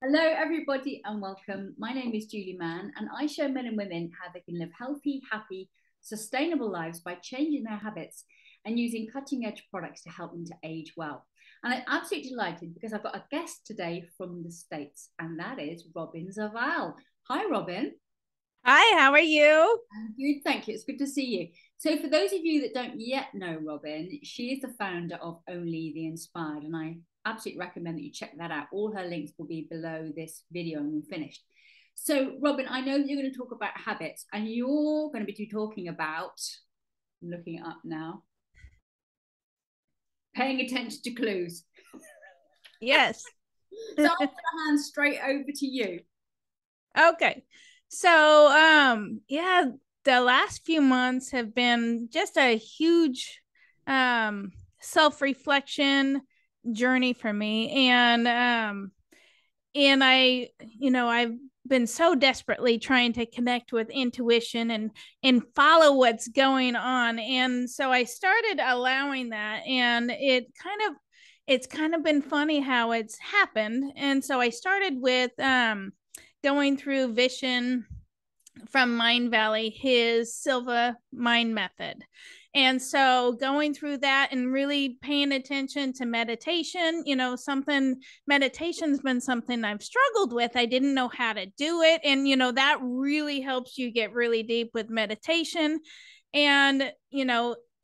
Hello, everybody, and welcome. My name is Julie Mann, and I show men and women how they can live healthy, happy, sustainable lives by changing their habits and using cutting edge products to help them to age well. And I'm absolutely delighted because I've got a guest today from the States, and that is Robyn Zaval. Hi, Robyn. Hi, how are you? I'm good, thank you. It's good to see you. So, for those of you that don't yet know Robyn, she is the founder of Only the Inspired, and I absolutely recommend that you check that out. All her links will be below this video and we're finished. So, Robyn, I know that you're going to talk about habits, and you're going to be talking about, I'm looking it up now, paying attention to clues. Yes. So, I'm going to hand straight over to you. Okay. So, the last few months have been just a huge self-reflection journey for me. And I've been so desperately trying to connect with intuition and follow what's going on. And so I started allowing that, and it's kind of been funny how it's happened. And so I started with going through Vishen from Mind Valley, his Silva Mind method. And so going through that and really paying attention to meditation, meditation's been something I've struggled with. I didn't know how to do it. And, that really helps you get really deep with meditation. And,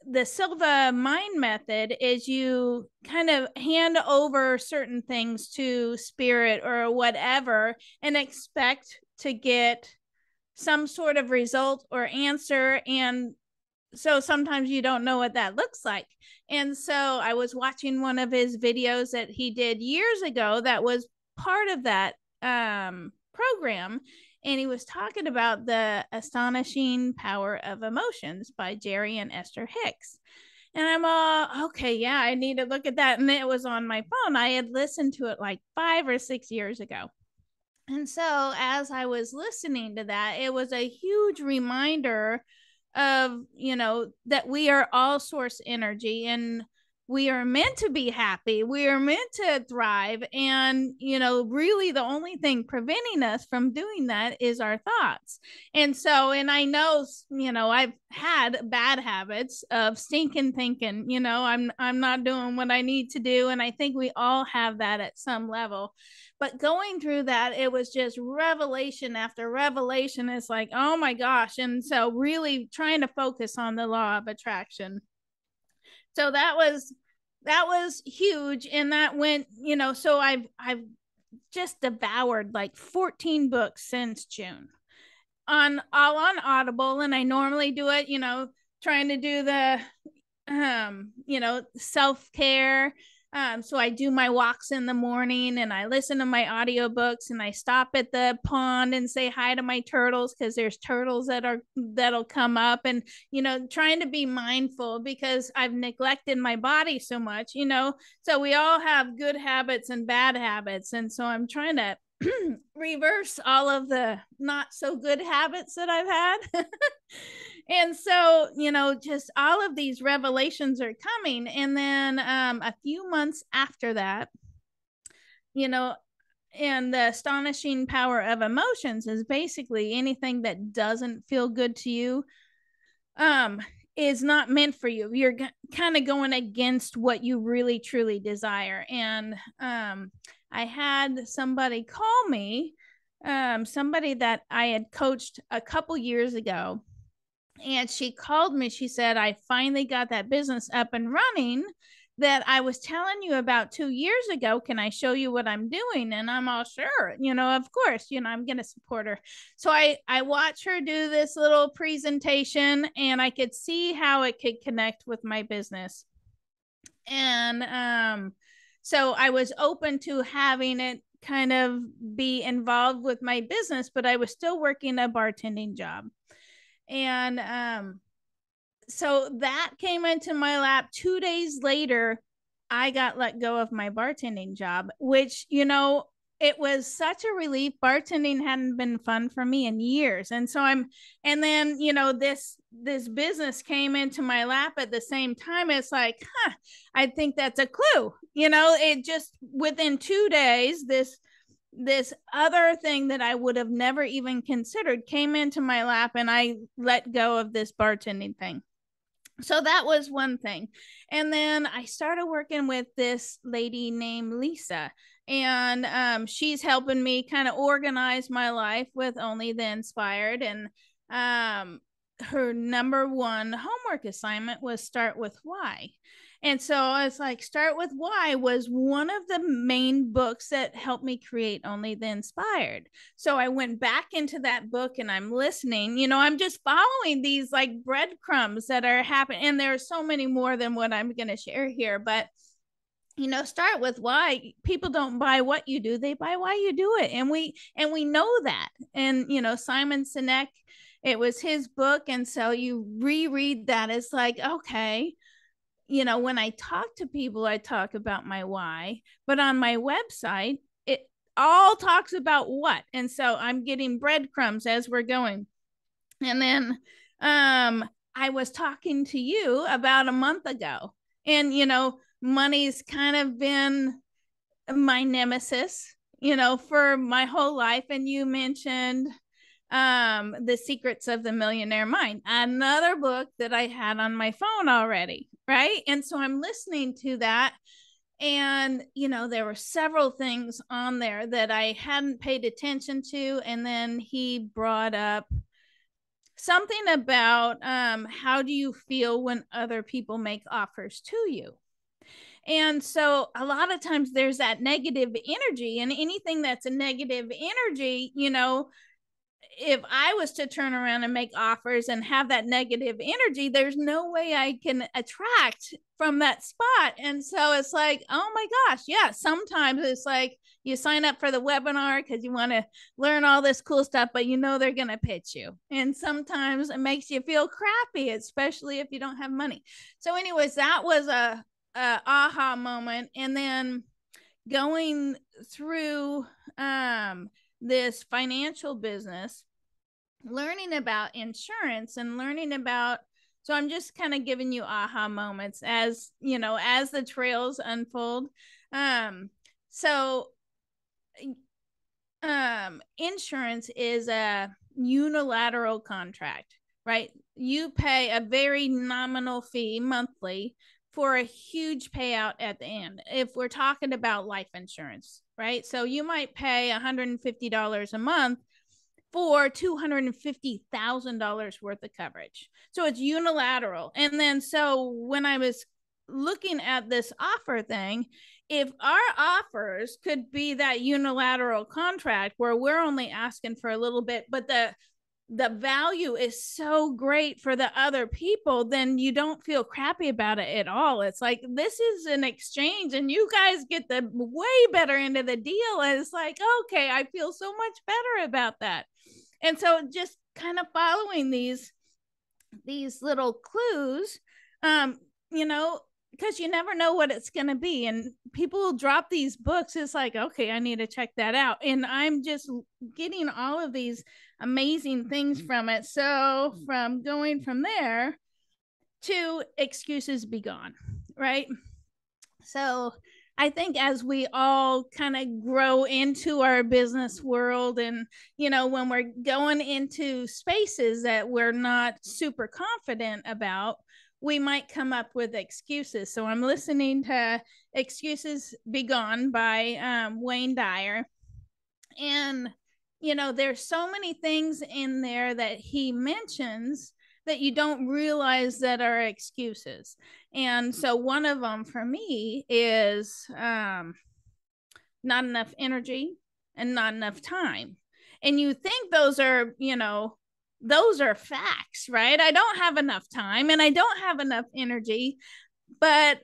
the Silva Mind method is you kind of hand over certain things to spirit or whatever and expect to get some sort of result or answer. And so sometimes you don't know what that looks like. And so I was watching one of his videos that he did years ago that was part of that program. And he was talking about the astonishing power of emotions by Jerry and Esther Hicks. And I'm all, okay, yeah, I need to look at that. And it was on my phone. I had listened to it like 5 or 6 years ago. And so as I was listening to that, it was a huge reminder of, that we are all source energy and we are meant to be happy. We are meant to thrive. And, really the only thing preventing us from doing that is our thoughts. And I know, I've had bad habits of stinking thinking, I'm not doing what I need to do. And I think we all have that at some level. But going through that, it was just revelation after revelation. It's like, oh my gosh. And so really trying to focus on the law of attraction. So that was huge. And that went, so I've just devoured like 14 books since June on all on Audible. And I normally do it, trying to do the self-care. So I do my walks in the morning and I listen to my audiobooks and I stop at the pond and say hi to my turtles because there's turtles that'll come up, and trying to be mindful because I've neglected my body so much. So we all have good habits and bad habits, and so I'm trying to reverse all of the not so good habits that I've had. And so, just all of these revelations are coming. And then a few months after that, you know, and the astonishing power of emotions is basically anything that doesn't feel good to you um is not meant for you. You're kind of going against what you really truly desire. And I had somebody call me, somebody that I had coached a couple years ago, and she called me. She said, I finally got that business up and running that I was telling you about 2 years ago. Can I show you what I'm doing? And I'm all, sure, of course, I'm going to support her. So I watched her do this little presentation and I could see how it could connect with my business. And so I was open to having it kind of be involved with my business, but I was still working a bartending job. And so that came into my lap. 2 days later, I got let go of my bartending job, which, it was such a relief. Bartending hadn't been fun for me in years. And so and then, this business came into my lap at the same time. It's like, I think that's a clue. It just within 2 days, this other thing that I would have never even considered came into my lap, and I let go of this bartending thing. So that was one thing. And then I started working with this lady named Lisa, and she's helping me kind of organize my life with Only the Inspired. And her number one homework assignment was start with why. And so I was like, Start with Why was one of the main books that helped me create Only the Inspired. So I went back into that book and I'm listening. I'm just following these like breadcrumbs that are happening. And there are so many more than what I'm going to share here. But start with why. People don't buy what you do, they buy why you do it. And we know that. And Simon Sinek, it was his book. And so you reread that, it's like, okay, when I talk to people, I talk about my why, but on my website, it all talks about what. And so I'm getting breadcrumbs as we're going. And then I was talking to you about a month ago, and money's kind of been my nemesis for my whole life. And you mentioned The Secrets of the Millionaire Mind, another book that I had on my phone already, right? And so I'm listening to that, and there were several things on there that I hadn't paid attention to. And then he brought up something about how do you feel when other people make offers to you. And so a lot of times there's that negative energy, and anything that's a negative energy, if I was to turn around and make offers and have that negative energy, there's no way I can attract from that spot. And so it's like, oh my gosh, yeah, sometimes it's like you sign up for the webinar because you want to learn all this cool stuff, but they're going to pitch you. And sometimes it makes you feel crappy, especially if you don't have money. So anyways, that was a aha moment. And then going through this financial business, learning about insurance and learning about, so I'm just kind of giving you aha moments as as the trails unfold. Insurance is a unilateral contract, right? You pay a very nominal fee monthly for a huge payout at the end. If we're talking about life insurance, right? So you might pay $150 a month for $250,000 worth of coverage. So it's unilateral. And then so when I was looking at this offer thing, if our offers could be that unilateral contract where we're only asking for a little bit, but the value is so great for the other people, then you don't feel crappy about it at all. It's like, this is an exchange and you guys get the way better end of the deal. And it's like, okay, I feel so much better about that. And so just kind of following these little clues, because you never know what it's going to be. And people will drop these books. It's like, okay, I need to check that out. And I'm just getting all of these amazing things from it. So from going from there to Excuses Be Gone, right? So I think as we all kind of grow into our business world, and when we're going into spaces that we're not super confident about, we might come up with excuses. So I'm listening to Excuses Be Gone by Wayne Dyer. And, there's so many things in there that he mentions that you don't realize that are excuses. And so one of them for me is not enough energy and not enough time. And you think those are, those are facts, right? I don't have enough time and I don't have enough energy, but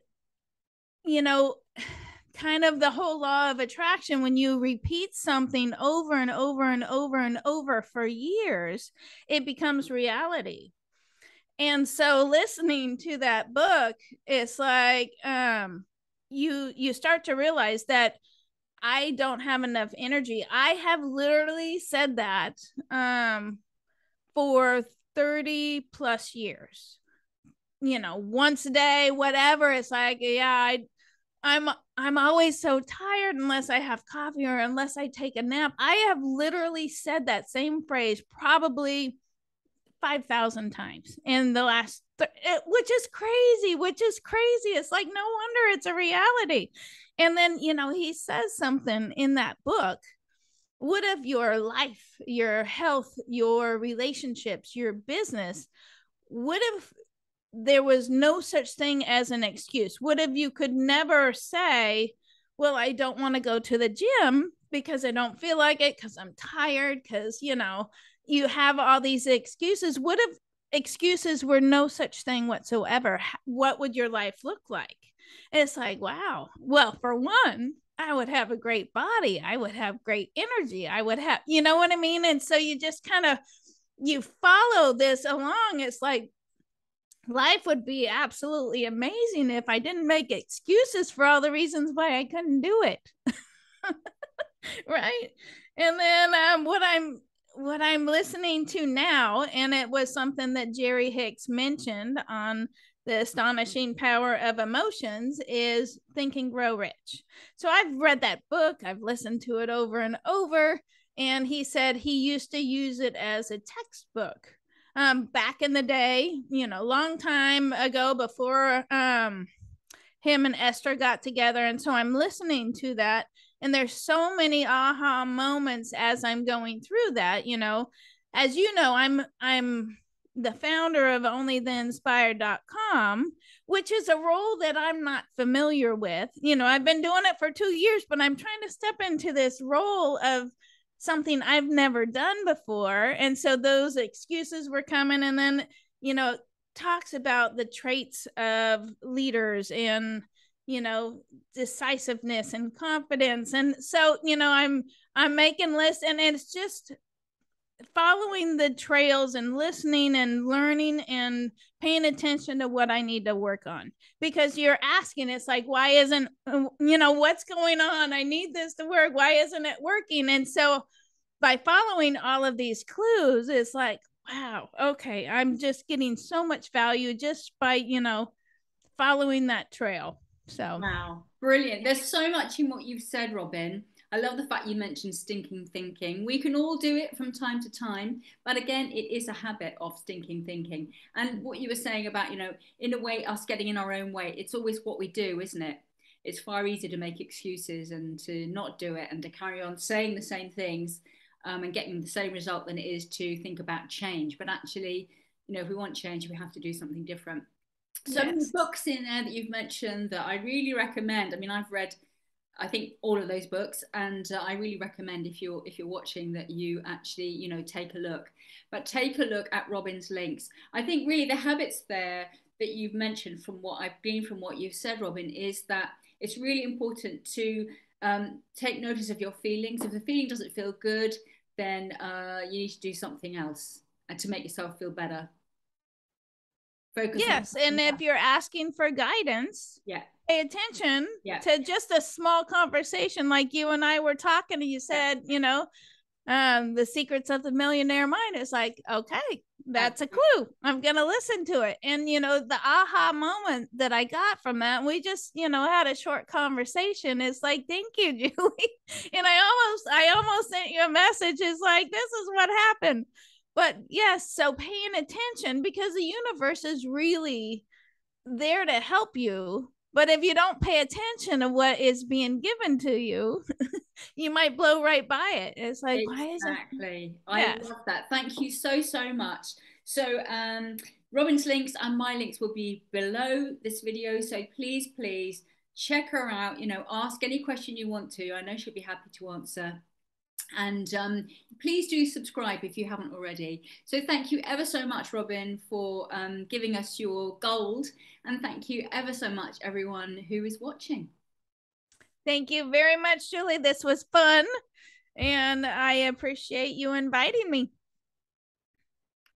kind of the whole law of attraction, when you repeat something over and over and over and over for years, it becomes reality. And so listening to that book, it's like you start to realize that I don't have enough energy. I have literally said that for 30 plus years. Once a day, whatever. It's like, yeah, I'm always so tired unless I have coffee or unless I take a nap. I have literally said that same phrase probably 5,000 times in the last, which is crazy, It's like, no wonder it's a reality. And then, he says something in that book. What if your life, your health, your relationships, your business, what if there was no such thing as an excuse? What if you could never say, well, I don't want to go to the gym because I don't feel like it, because I'm tired, because, you have all these excuses. What if excuses were no such thing whatsoever? What would your life look like? It's like, wow. Well, for one, I would have a great body. I would have great energy. I would have, you know what I mean? And so you just kind of, you follow this along. It's like, life would be absolutely amazing if I didn't make excuses for all the reasons why I couldn't do it. Right. And then what I'm listening to now, and it was something that Jerry Hicks mentioned on The Astonishing Power of Emotions, is Think and Grow Rich. So I've read that book, I've listened to it over and over, and he said he used to use it as a textbook back in the day, long time ago, before him and Esther got together. And so I'm listening to that, and there's so many aha moments as I'm going through that. As you know, I'm the founder of onlytheinspired.com, which is a role that I'm not familiar with. I've been doing it for 2 years, but I'm trying to step into this role of something I've never done before. And so those excuses were coming. And then, talks about the traits of leaders and, decisiveness and confidence. And so, I'm making lists, and it's just following the trails and listening and learning and paying attention to what I need to work on. Because you're asking, it's like, why isn't, what's going on? I need this to work. Why isn't it working? And so by following all of these clues, it's like, wow, okay, I'm just getting so much value just by, following that trail. So, wow, brilliant. There's so much in what you've said, Robyn. I love the fact you mentioned stinking thinking. We can all do it from time to time, but again, it is a habit of stinking thinking. And what you were saying about, in a way, us getting in our own way, it's always what we do, isn't it? It's far easier to make excuses and to not do it and to carry on saying the same things and getting the same result than it is to think about change. But actually, if we want change, we have to do something different. So many books in there that you've mentioned that I really recommend. I mean, I've read, I think, all of those books, and I really recommend, if you're watching, that you actually take a look. But take a look at Robyn's links. I think really the habits there that you've mentioned, from what I've gleaned from what you've said, Robyn, is that it's really important to take notice of your feelings. If the feeling doesn't feel good, then you need to do something else and to make yourself feel better. Focus. Yes, and if you're asking for guidance, pay attention to just a small conversation like you and I were talking, and you said, the secrets of the millionaire mind. Is like, okay, that's a clue. I'm gonna listen to it. And the aha moment that I got from that, we just had a short conversation. It's like, thank you, Julie. And I almost sent you a message. It's like, this is what happened. But yes, so paying attention, because the universe is really there to help you. But if you don't pay attention to what is being given to you, you might blow right by it. It's like, exactly. I love that. Thank you so, so much. So Robyn's links and my links will be below this video. So please, please check her out. Ask any question you want to. I know she'll be happy to answer. And please do subscribe if you haven't already. So thank you ever so much, Robyn, for giving us your gold. And thank you ever so much, everyone who is watching. Thank you very much, Julie. This was fun. And I appreciate you inviting me.